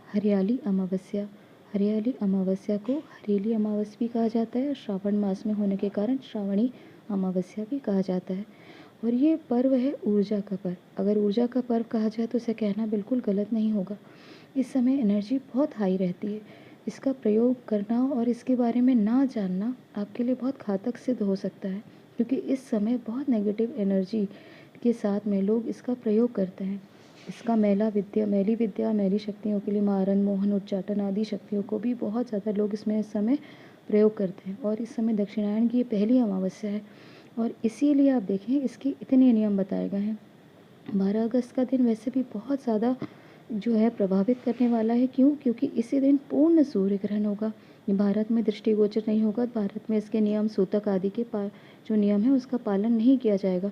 हरियाली अमावस्या। हरियाली अमावस्या को हरेली अमावस्या भी कहा जाता है और श्रावण मास में होने के कारण श्रावणी अमावस्या भी कहा जाता है। और ये पर्व है ऊर्जा का पर्व। अगर ऊर्जा का पर्व कहा जाए तो इसे कहना बिल्कुल गलत नहीं होगा। इस समय एनर्जी बहुत हाई रहती है। इसका प्रयोग करना और इसके बारे में ना जानना आपके लिए बहुत घातक सिद्ध हो सकता है, क्योंकि इस समय बहुत नेगेटिव एनर्जी के साथ में लोग इसका प्रयोग करते हैं। इसका मैली विद्या, मैली शक्तियों के लिए मारण, मोहन, उच्चाटन आदि शक्तियों को भी बहुत ज़्यादा लोग इसमें इस समय प्रयोग करते हैं। और इस समय दक्षिणायन की ये पहली अमावस्या है और इसीलिए आप देखें इसके इतने नियम बताए गए हैं। 12 अगस्त का दिन वैसे भी बहुत ज़्यादा जो है प्रभावित करने वाला है। क्यों? क्योंकि इसी दिन पूर्ण सूर्य ग्रहण होगा। ये भारत में दृष्टिगोचर नहीं होगा। भारत में इसके नियम सूतक आदि के जो नियम है उसका पालन नहीं किया जाएगा,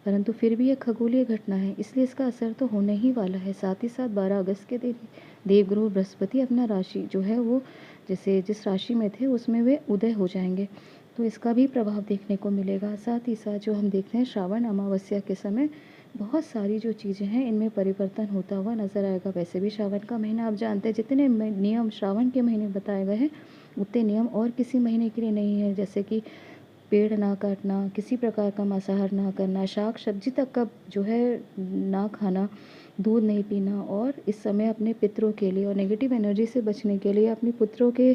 परंतु फिर भी ये खगोलीय घटना है, इसलिए इसका असर तो होने ही वाला है। साथ ही साथ 12 अगस्त के दिन देवगुरु बृहस्पति अपना राशि जो है वो जैसे जिस राशि में थे उसमें वे उदय हो जाएंगे, तो इसका भी प्रभाव देखने को मिलेगा। साथ ही साथ जो हम देखते हैं श्रावण अमावस्या के समय बहुत सारी जो चीज़ें हैं इनमें परिवर्तन होता हुआ नज़र आएगा। वैसे भी श्रावण का महीना आप जानते हैं, जितने नियम श्रावण के महीने बताए गए हैं उतने नियम और किसी महीने के लिए नहीं है। जैसे कि पेड़ ना काटना, किसी प्रकार का मांसाहार ना करना, शाक सब्जी तक का जो है ना खाना, दूध नहीं पीना, और इस समय अपने पितरों के लिए और नेगेटिव एनर्जी से बचने के लिए, अपने पुत्रों के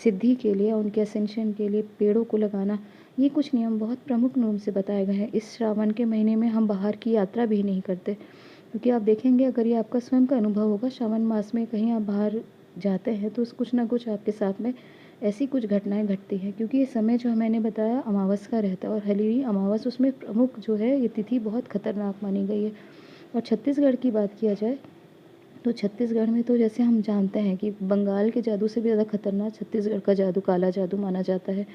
सिद्धि के लिए, उनके असेंशन के लिए पेड़ों को लगाना, ये कुछ नियम बहुत प्रमुख नियम से बताए गए हैं। इस श्रावण के महीने में हम बाहर की यात्रा भी नहीं करते, क्योंकि आप देखेंगे अगर ये आपका स्वयं का अनुभव होगा, श्रावण मास में कहीं आप बाहर जाते हैं तो कुछ ना कुछ आपके साथ में ऐसी कुछ घटनाएं घटती हैं, क्योंकि ये समय जो मैंने बताया अमावस का रहता है और हलीली अमावस उसमें प्रमुख जो है ये तिथि बहुत खतरनाक मानी गई है। और छत्तीसगढ़ की बात किया जाए तो छत्तीसगढ़ में तो जैसे हम जानते हैं कि बंगाल के जादू से भी ज़्यादा खतरनाक छत्तीसगढ़ का जादू, काला जादू माना जाता है।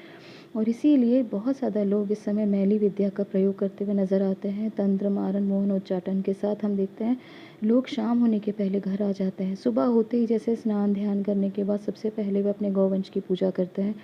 और इसीलिए बहुत ज़्यादा लोग इस समय मैली विद्या का प्रयोग करते हुए नज़र आते हैं। तंत्र, मारण, मोहन, उच्चाटन के साथ हम देखते हैं लोग शाम होने के पहले घर आ जाते हैं। सुबह होते ही जैसे स्नान ध्यान करने के बाद सबसे पहले वे अपने गौवंश की पूजा करते हैं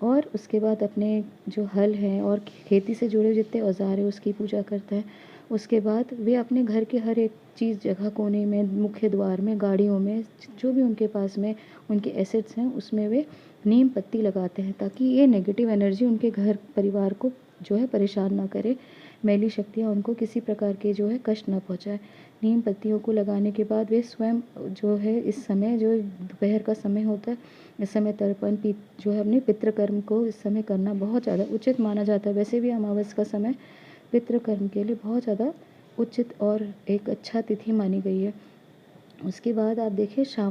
और उसके बाद अपने जो हल हैं और खेती से जुड़े जितने औजार हैं उसकी पूजा करते हैं। उसके बाद वे अपने घर के हर एक चीज़ जगह कोने में, मुख्य द्वार में, गाड़ियों में, जो भी उनके पास में उनके एसेट्स हैं उसमें वे नीम पत्ती लगाते हैं, ताकि ये नेगेटिव एनर्जी उनके घर परिवार को जो है परेशान ना करे, मैली शक्तियाँ उनको किसी प्रकार के जो है कष्ट ना पहुँचाए। नीम पत्तियों को लगाने के बाद वे स्वयं जो है इस समय जो दोपहर का समय होता है, इस समय तर्पण जो है अपने पितृकर्म को इस समय करना बहुत ज़्यादा उचित माना जाता है। वैसे भी अमावस का समय पितृकर्म के लिए बहुत ज़्यादा उचित और एक अच्छा तिथि मानी गई है। उसके बाद आप देखिए शाम